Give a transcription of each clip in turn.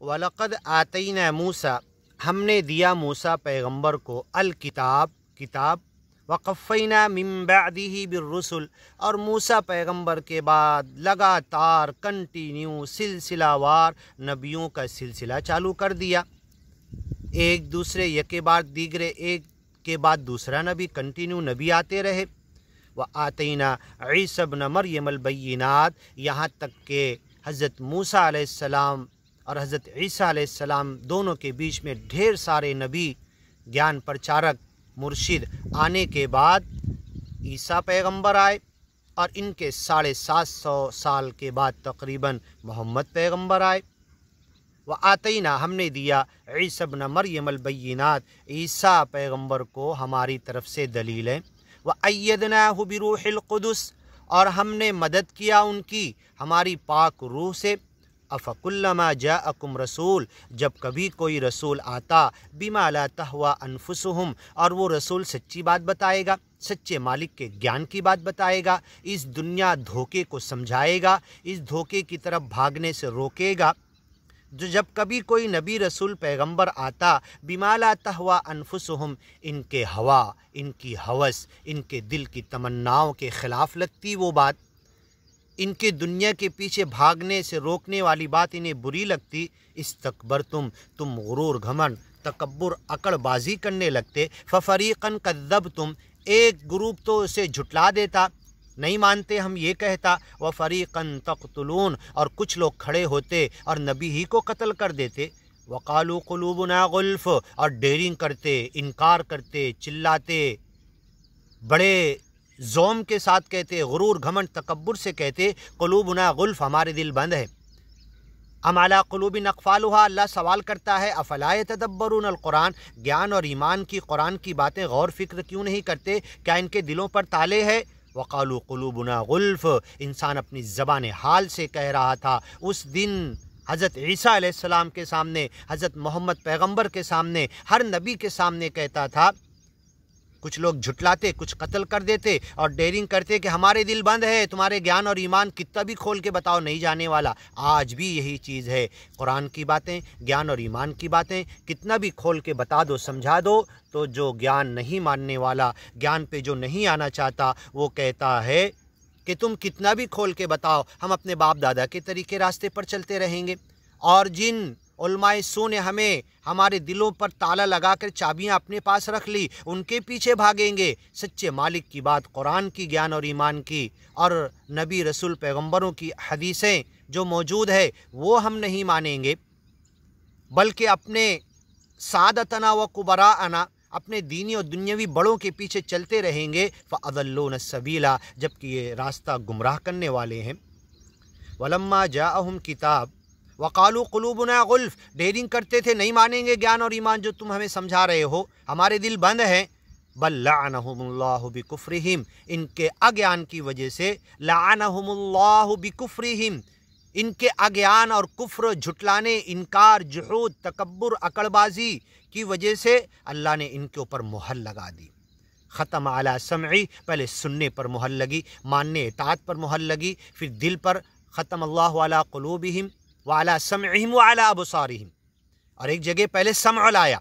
वलक़द आतैना मूसा, हमने दिया मूसा पैगंबर को अलकिताब, किताब, वक़फ़ैना मिन बअदिही बिर्रुसुल, और मूसा पैगंबर के बाद लगातार कंटिन्यू सिलसिलावार नबियों का सिलसिला चालू कर दिया। एक दूसरे यके बाद दीगरे, एक के बाद दूसरा नबी, कंटिन्यू नबी आते रहे। व आतैना ईसा इब्न मरियम अल-बय्यिनात, यहाँ तक कि हज़रत मूसा अलैहिस्सलाम और हज़रत ईसा अलैहिस्सलाम दोनों के बीच में ढेर सारे नबी, ज्ञान प्रचारक, मुर्शिद आने के बाद ईसा पैगंबर आए, और इनके 750 साल के बाद तकरीबन मोहम्मद पैगंबर आए। व आतैना, हमने दिया ईसा इब्न मरियम अल-बय्यिनात, ईसा पैगंबर को हमारी तरफ से दलीलें। व अय्यदनाहु बिरूहिल कुदस, और हमने मदद किया उनकी हमारी पाक रूह से। अफ़कुल्लमा जाअकुम रसूल, जब कभी कोई रसूल आता, बिमा ला तहवा अनफुसुहुम, और वो रसूल सच्ची बात बताएगा, सच्चे मालिक के ज्ञान की बात बताएगा, इस दुनिया धोखे को समझाएगा, इस धोखे की तरफ भागने से रोकेगा। जो जब कभी कोई नबी रसूल पैगंबर आता, बिमा ला तहवा अनफुसुहुम, इनके हवा, इनकी हवस, इनके दिल की तमन्नाओं के ख़िलाफ़ लगती वो बात, इनके दुनिया के पीछे भागने से रोकने वाली बात इन्हें बुरी लगती, इस्तकबरतुम, तुम गुरूर, घमंड, तकब्बुर, अकड़बाजी करने लगते। फ़रीक़न कज़्ज़बतुम, एक ग्रुप तो उसे झुटला देता, नहीं मानते हम ये कहता। व फ़रीक़न तक़्तुलून, और कुछ लोग खड़े होते और नबी ही को कत्ल कर देते। वक़ालू क़ुलूबुना गुल्फ़, और डेरिंग करते, इनकार करते, चिल्लाते, बड़े ज़ोम के साथ कहते, गुरूर, घमंड, तकब्बुर से कहते, क़ुलूबुना गुल्फ़, हमारे दिल बंद है। अमाला क़ुलूबिन अक़फ़ालुहा, अल्लाह सवाल करता है, अफ़ला यतदब्बरून अल-क़ुरान, ज्ञान और ईमान की, कुरान की बातें गौर फ़िक्र क्यों नहीं करते, क्या इनके दिलों पर ताले हैं। वक़ालू क़ुलूबुना गुल्फ़, इंसान अपनी ज़बान हाल से कह रहा था। उस दिन हज़रत ईसा अलैहिस्सलाम के सामने, हज़रत मोहम्मद पैगंबर के सामने, हर नबी के सामने कहता था। कुछ लोग झुटलाते, कुछ कत्ल कर देते और डेयरिंग करते कि हमारे दिल बंद है, तुम्हारे ज्ञान और ईमान कितना भी खोल के बताओ नहीं जाने वाला। आज भी यही चीज़ है, कुरान की बातें, ज्ञान और ईमान की बातें कितना भी खोल के बता दो, समझा दो, तो जो ज्ञान नहीं मानने वाला, ज्ञान पे जो नहीं आना चाहता, वो कहता है कि तुम कितना भी खोल के बताओ, हम अपने बाप दादा के तरीके रास्ते पर चलते रहेंगे। और जिन उलमाए सू ने हमें हमारे दिलों पर ताला लगाकर चाबियां अपने पास रख ली, उनके पीछे भागेंगे। सच्चे मालिक की बात, कुरान की, ज्ञान और ईमान की, और नबी रसूल पैगंबरों की हदीसें जो मौजूद है, वो हम नहीं मानेंगे, बल्कि अपने सादतना व कुबराअना, अपने दीनी और दुनियावी बड़ों के पीछे चलते रहेंगे। फ़अज़ल्लून सबीला, जबकि ये रास्ता गुमराह करने वाले हैं। वलम्मा जाअहुम किताब वक़ालू क़ुलूबुना गुल्फ़, डेयरिंग करते थे, नहीं मानेंगे ज्ञान और ईमान जो तुम हमें समझा रहे हो, हमारे दिल बंद हैं। बल लअनहुमुल्लाहु बिकुफ्रिहिम, इनके अज्ञान की वजह से, लअनहुमुल्लाहु बिकुफ्रिहिम, इनके अज्ञान और कुफ्र, झुटलाने, इनकार, जुहूद, तकब्बुर, अकड़बाजी की वजह से अल्लाह ने इनके ऊपर मुहर लगा दी। ख़त्म अला समई, पहले सुनने पर मुहर लगी, मानने इताअत पर मुहर लगी, फिर दिल पर ख़त्म अल्लाहु अला क़ुलूबिहिम व अला समइहिम व अला अबसारिहिम। और एक जगह पहले समअ लाया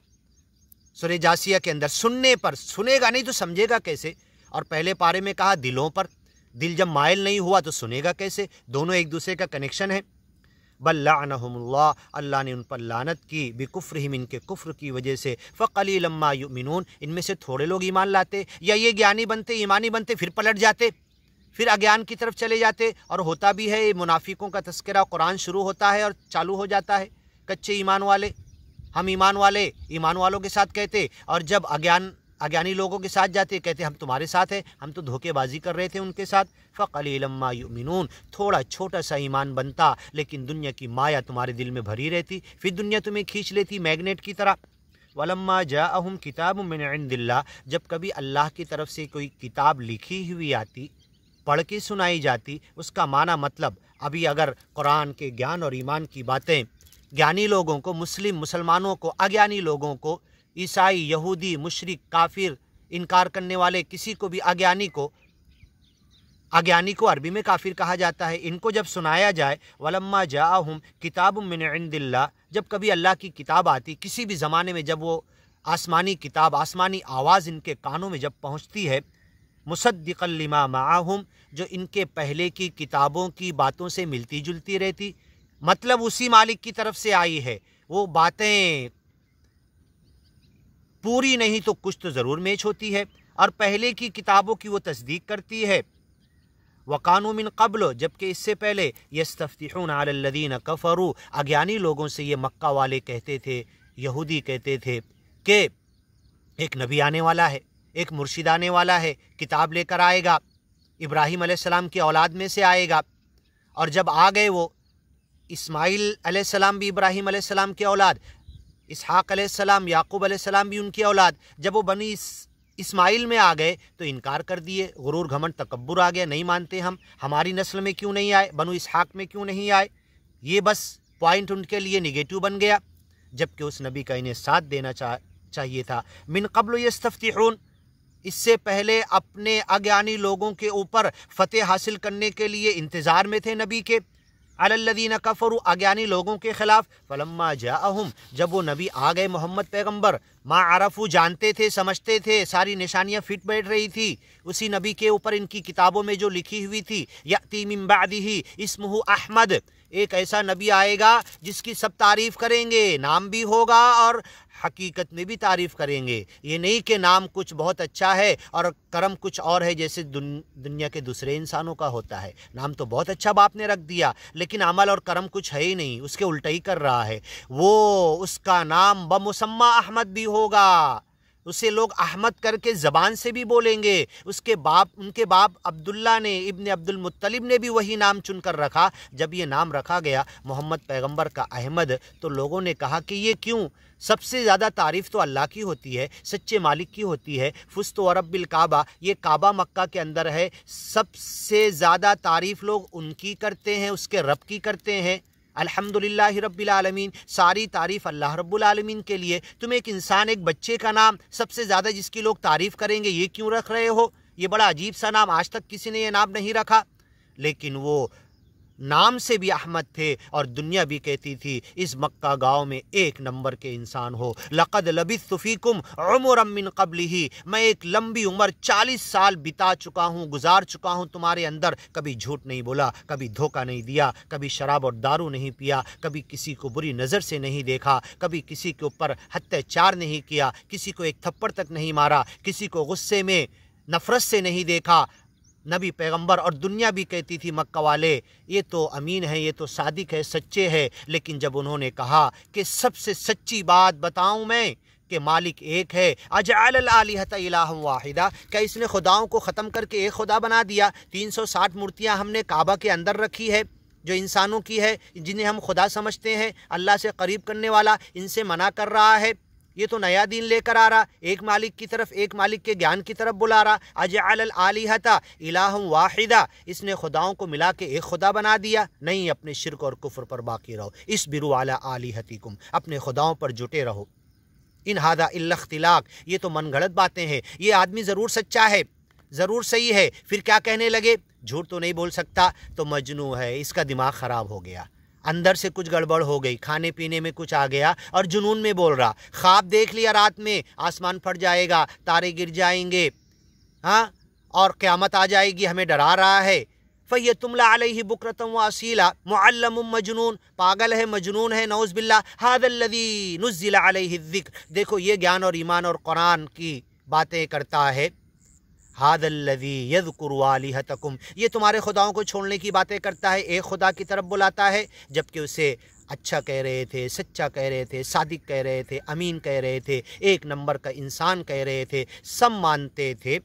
सूरह जासिया के अंदर, सुनने पर, सुनेगा नहीं तो समझेगा कैसे। और पहले पारे में कहा दिलों पर, दिल जब मायल नहीं हुआ तो सुनेगा कैसे। दोनों एक दूसरे का कनेक्शन है। बल लअनहुमुल्लाह, अल्लाह ने उन पर लानत की, बिकुफ्रिहिम, इनके कुफ्र की वजह से। फ़क़लीलन मा युमिनून, इनमें से थोड़े लोग ईमान लाते, या ये ज्ञानी बनते, ईमानी बनते, फिर पलट जाते, फिर अज्ञान की तरफ चले जाते। और होता भी है, मुनाफिकों का तस्करा कुरान शुरू होता है और चालू हो जाता है। कच्चे ईमान वाले, हम ईमान वाले, ईमान वालों के साथ कहते, और जब अज्ञानी लोगों के साथ जाते, कहते हम तुम्हारे साथ हैं, हम तो धोखेबाजी कर रहे थे उनके साथ। फ़क़लीलन मा युमिनून, थोड़ा छोटा सा ईमान बनता, लेकिन दुनिया की माया तुम्हारे दिल में भरी रहती, फिर दुनिया तुम्हें खींच लेती मैग्नेट की तरह। वलम्मा जाअहुम किताबुम मिन इंदिल्लाह, जब कभी अल्लाह की तरफ से कोई किताब लिखी हुई आती, पढ़ के सुनाई जाती, उसका माना मतलब, अभी अगर कुरान के ज्ञान और ईमान की बातें ज्ञानी लोगों को, मुसलमानों को, अज्ञानी लोगों को, ईसाई, यहूदी, मुशरिक, काफिर, इनकार करने वाले किसी को भी, अज्ञानी को अज्ञानी को अरबी में काफिर कहा जाता है। इनको जब सुनाया जाए वलम्मा जाअहुम किताबुम मिन इंदिल्लाह, जब कभी अल्लाह की किताब आती किसी भी ज़माने में, जब वो आसमानी किताब, आसमानी आवाज़ इनके कानों में जब पहुँचती है, मुसद्दिक़न लिमा मअहुम, जो इनके पहले की किताबों की बातों से मिलती जुलती रहती, मतलब उसी मालिक की तरफ से आई है, वो बातें पूरी नहीं तो कुछ तो ज़रूर मैच होती है, और पहले की किताबों की वो तस्दीक करती है। वकानु मिन क़ब्ल, जबकि इससे पहले यस्तफ्तिहून अलल्लज़ीन कफ़रू, अज्ञानी लोगों से ये मक्का वाले कहते थे, यहूदी कहते थे कि एक नबी आने वाला है, एक मुर्शिद आने वाला है, किताब लेकर आएगा, इब्राहीम अलैहिस्सलाम की औलाद में से आएगा। और जब आ गए वो, इस्माइल अलैहिस्सलाम भी इब्राहीम अलैहिस्सलाम की औलाद, इसहाक अलैहिस्सलाम, याकूब अलैहिस्सलाम भी उनकी औलाद, जब वो बनी इस्माइल में आ गए तो इनकार कर दिए, गुरूर घमंड तकब्बुर आ गया, नहीं मानते हम, हमारी नस्ल में क्यों नहीं आए, बनु इसहाक में क्यों नहीं आए, ये बस पॉइंट उनके लिए निगेटिव बन गया, जबकि उस नबी का इन्हें साथ देना चाहिए था। मिन क़ब्ल यस्तफ्तिहून, इससे पहले अपने अज्ञानी लोगों के ऊपर फतेह हासिल करने के लिए इंतज़ार में थे नबी के, अलल्लज़ीन कफ़रू, अज्ञानी लोगों के ख़िलाफ़। फलम्मा जाअहुम, जब वो नबी आ गए मोहम्मद पैगम्बर, मा अरफू, जानते थे, समझते थे, सारी निशानियाँ फिट बैठ रही थी उसी नबी के ऊपर, इनकी किताबों में जो लिखी हुई थी, यअती मिन बादिही इस्मुहु अहमद, एक ऐसा नबी आएगा जिसकी सब तारीफ़ करेंगे, नाम भी होगा और हकीकत में भी तारीफ़ करेंगे। ये नहीं कि नाम कुछ बहुत अच्छा है और करम कुछ और है, जैसे दुनिया के दूसरे इंसानों का होता है, नाम तो बहुत अच्छा बाप ने रख दिया लेकिन अमल और करम कुछ है ही नहीं, उसके उल्टा ही कर रहा है। वो उसका नाम बमुसम्मा अहमद भी होगा, उसे लोग अहमद करके ज़बान से भी बोलेंगे। उसके बाप, उनके बाप अब्दुल्ला ने, इब्न अब्दुल मुत्तलिब ने भी वही नाम चुनकर रखा। जब ये नाम रखा गया मोहम्मद पैगंबर का अहमद, तो लोगों ने कहा कि ये क्यों, सबसे ज़्यादा तारीफ़ तो अल्लाह की होती है, सच्चे मालिक की होती है। फुस्तु व रब्बिल काबा, ये काबा मक्का के अंदर है, सबसे ज़्यादा तारीफ़ लोग उनकी करते हैं, उसके रब की करते हैं। अल्हम्दुलिल्लाहि रब्बिल आलमीन, सारी तारीफ़ अल्लाह रब्बुल आलमीन के लिए। तुम एक इंसान, एक बच्चे का नाम सबसे ज़्यादा जिसकी लोग तारीफ़ करेंगे, ये क्यों रख रहे हो? ये बड़ा अजीब सा नाम, आज तक किसी ने ये नाम नहीं रखा। लेकिन वो नाम से भी अहमद थे और दुनिया भी कहती थी इस मक्का गाँव में एक नंबर के इंसान हो। लक़द लबिस्तु फ़ीकुम उमरम मिन क़ब्लिही, मैं एक लंबी उम्र 40 साल बिता चुका हूँ, गुजार चुका हूँ तुम्हारे अंदर। कभी झूठ नहीं बोला, कभी धोखा नहीं दिया, कभी शराब और दारू नहीं पिया, कभी किसी को बुरी नज़र से नहीं देखा, कभी किसी के ऊपर अत्याचार नहीं किया, किसी को एक थप्पड़ तक नहीं मारा, किसी को गुस्से में नफ़रत से नहीं देखा। नबी पैगंबर, और दुनिया भी कहती थी मक्का वाले ये तो अमीन है, ये तो सादिक है, सच्चे है। लेकिन जब उन्होंने कहा कि सबसे सच्ची बात बताऊं मैं कि मालिक एक है, अजअल आलिहत इलाहम वाहिदा, क्या इसने खुदाओं को ख़त्म करके एक खुदा बना दिया? 360 मूर्तियां हमने काबा के अंदर रखी है जो इंसानों की है, जिन्हें हम खुदा समझते हैं, अल्लाह से करीब करने वाला, इनसे मना कर रहा है। ये तो नया दीन लेकर आ रहा, एक मालिक की तरफ, एक मालिक के ज्ञान की तरफ बुला रहा। अजअल आलिहता इलाहम वाहिदा, इसने खुदाओं को मिला के एक खुदा बना दिया। नहीं, अपने शिर्क और कुफ्र पर बाकी रहो। इसबिरु अला आलिहतिकुम, अपने खुदाओं पर जुटे रहो। इन हादा इल्ला इख्तिलाक, ये तो मनगढ़ंत बातें हैं। ये आदमी ज़रूर सच्चा है, ज़रूर सही है, फिर क्या कहने लगे? झूठ तो नहीं बोल सकता, तो मजनू है, इसका दिमाग ख़राब हो गया, अंदर से कुछ गड़बड़ हो गई, खाने पीने में कुछ आ गया और जुनून में बोल रहा। ख्वाब देख लिया रात में, आसमान फट जाएगा, तारे गिर जाएंगे, हाँ, और क़यामत आ जाएगी, हमें डरा रहा है। फ़यतुमला अलैहि बुकरतम व असीला, मुअल्लमुम मजनून, पागल है, मजनून है, नऊज़ बिल्लाह। हादल्लज़ी नुज़्ज़िला अलैहि ज़िक्र, देखो ये ज्ञान और ईमान और कुरान की बातें करता है। हादल्लज़ी यज़कुरु आलिहतकुम, ये तुम्हारे खुदाओं को छोड़ने की बातें करता है, एक खुदा की तरफ बुलाता है, जबकि उसे अच्छा कह रहे थे, सच्चा कह रहे थे, सादिक कह रहे थे, अमीन कह रहे थे, एक नंबर का इंसान कह रहे थे, सब मानते थे।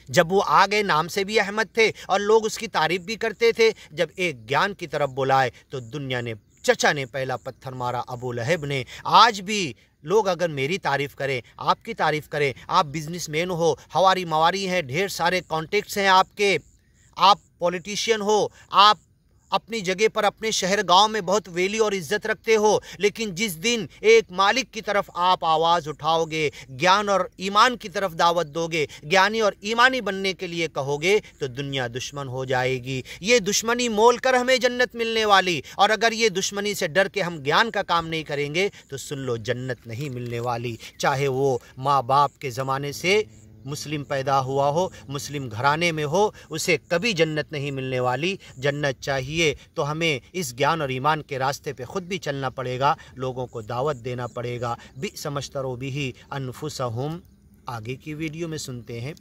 जब वो आ गए, नाम से भी अहमद थे और लोग उसकी तारीफ़ भी करते थे। जब एक ज्ञान की तरफ बुलाए तो दुनिया ने, चचा ने पहला पत्थर मारा, अबू लहब ने। आज भी लोग अगर मेरी तारीफ़ करें, आपकी तारीफ़ करें, आप बिजनेसमैन हो, हवारी मवारी हैं, ढेर सारे कॉन्टेक्ट्स हैं आपके, आप पॉलिटिशियन हो, आप اپنی جگہ پر اپنے شہر گاؤں میں بہت ویلی اور عزت رکھتے ہو، لیکن جس دن ایک مالک کی طرف آپ آواز اٹھاؤ گے، گیان اور ایمان کی طرف دعوت دو گے، گیانی اور ایمانی بننے کے لیے کہو گے، تو دنیا دشمن ہو جائے گی۔ یہ دشمنی مول کر ہمیں جنت ملنے والی، اور اگر یہ دشمنی سے ڈر کے ہم گیان کا کام نہیں کریں گے تو سن لو جنت نہیں ملنے والی، چاہے وہ ماں باپ کے زمانے سے مسلم پیدا ہوا ہو، مسلم گھرانے میں ہو، اسے کبھی جنت نہیں ملنے والی۔ جنت چاہیے تو ہمیں اس گیان اور ایمان کے راستے پہ خود بھی چلنا پڑے گا، لوگوں کو دعوت دینا پڑے گا۔ بئس ما اشتروا بہ انفسہم، آگے کی ویڈیو میں سنتے ہیں۔